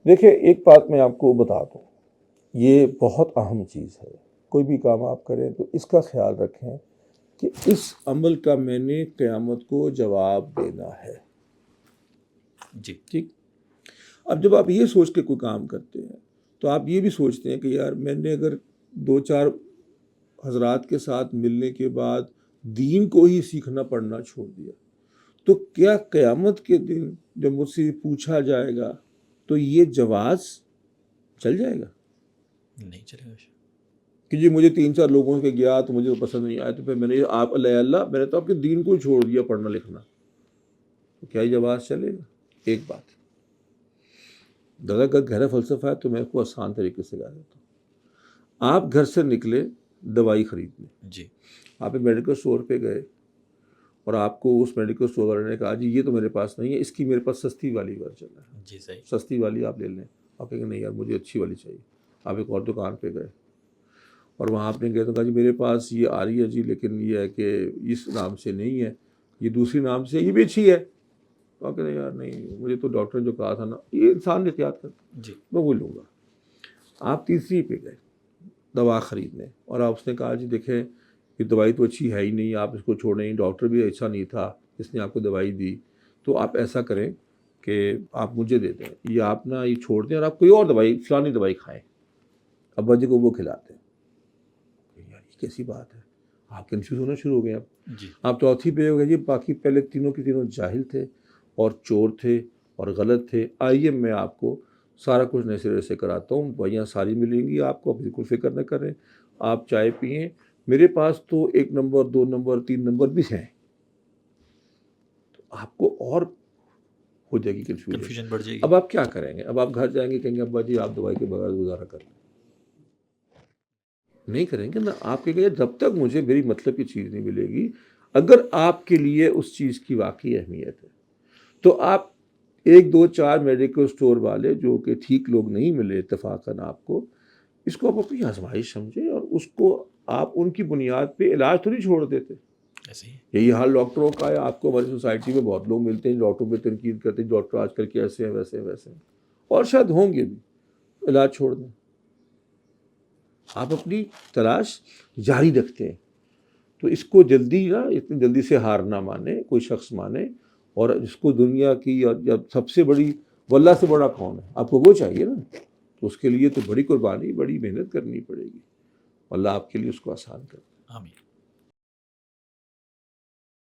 دیکھیں ایک بات میں آپ کو بتا دوں، یہ بہت اہم چیز ہے، کوئی بھی کام آپ کریں تو اس کا خیال رکھیں کہ اس عمل کا میں نے قیامت کو جواب دینا ہے. جی ٹھیک. اب جب آپ یہ سوچ کے کوئی کام کرتے ہیں تو آپ یہ بھی سوچتے ہیں کہ یار میں نے اگر 2-4 حضرات کے ساتھ ملنے کے بعد دین کو ہی سیکھنا پڑھنا چھوڑ دیا تو کیا قیامت کے دن جب مجھ سے پوچھا جائے گا تو یہ جواز چل جائے گا نہیں چلے گا. کہ جی مجھے 3-4 لوگوں کے گیا تو مجھے پسند نہیں آیا تو پھر میں نے آپ اللہ میں نے تو آپ کے دین کو چھوڑ دیا پڑھنا لکھنا، تو کیا یہ جواز چلے گا؟ ایک بات دادا کا گہرا فلسفہ ہے تو میں کو آسان طریقے سے کہہ دیتا ہوں. آپ گھر سے نکلے دوائی خریدنے، جی آپ میڈیکل اسٹور پہ گئے اور آپ کو اس میڈیکل اسٹور والے نے کہا جی یہ تو میرے پاس نہیں ہے، اس کی میرے پاس سستی والی ورژن ہے، جی صحیح. سستی والی آپ لے لیں. آپ کہیں گے نہیں یار مجھے اچھی والی چاہیے. آپ ایک اور دکان پہ گئے اور وہاں آپ نے کہا تو کہا جی میرے پاس یہ آ رہی ہے جی لیکن یہ ہے کہ اس نام سے نہیں ہے، یہ دوسری نام سے، یہ بھی اچھی ہے. آپ کہتے ہیں یار نہیں مجھے تو ڈاکٹر نے جو کہا تھا نا، یہ انسان احتیاط کرتا جی میں وہ لوں گا. آپ تیسری پہ گئے دوا خریدنے اور آپ اس نے کہا جی دیکھیں یہ دوائی تو اچھی ہے ہی نہیں، آپ اس کو چھوڑیں، ڈاکٹر بھی اچھا نہیں تھا جس نے آپ کو دوائی دی، تو آپ ایسا کریں کہ آپ مجھے دے دیں، یہ آپ نا یہ چھوڑ دیں اور آپ کوئی اور دوائی فلانی دوائی کھائیں. ابا جی کو وہ کھلاتے ہیں. یار یہ کیسی بات ہے، آپ کنفیوز ہونا شروع ہو گئے. جی آپ چوتھی پہ ہو گئے جی باقی پہلے تینوں کے تینوں جاہل تھے اور چور تھے اور غلط تھے، آئیے میں آپ کو سارا کچھ نئے سرے سے کراتا ہوں، دوائیاں ساری ملیں گی آپ کو، بالکل فکر نہ کریں. آپ چائے پئیں، میرے پاس تو 1 نمبر 2 نمبر 3 نمبر بھی ہیں. تو آپ کو اور ہو جائے گی کنفیوژن بڑھ جائے گی. اب آپ کیا کریں گے؟ اب آپ گھر جائیں گے کہیں گے ابا جی آپ دوائی کے بغیر گزارا کر لیں، نہیں کریں گے نا. آپ کہیں گے جب تک مجھے میری مطلب کی چیز نہیں ملے گی. اگر آپ کے لیے اس چیز کی واقعی اہمیت ہے تو آپ 1-2-4 میڈیکل اسٹور والے جو کہ ٹھیک لوگ نہیں ملے اتفاقاً آپ کو، اس کو آپ اپنی آزمائش سمجھیں اور اس کو آپ ان کی بنیاد پہ علاج تو نہیں چھوڑ دیتے. ایسے ہی. یہی حال ڈاکٹروں کا ہے. آپ کو ہماری سوسائٹی میں بہت لوگ ملتے ہیں ڈاکٹروں پہ تنقید کرتے ہیں، ڈاکٹر آج کل کے ایسے ہیں ویسے ہیں ویسے ہیں، اور شاید ہوں گے بھی. علاج چھوڑ دیں. آپ اپنی تلاش جاری رکھتے ہیں. تو اس کو جلدی نا اتنی جلدی سے ہار نہ مانے کوئی شخص مانے، اور جس کو دنیا کی جب سب سے بڑی واللہ سے بڑا کون ہے آپ کو وہ چاہیے نا، تو اس کے لیے تو بڑی قربانی بڑی محنت کرنی پڑے گی. اللہ آپ کے لیے اس کو آسان کر. آمین.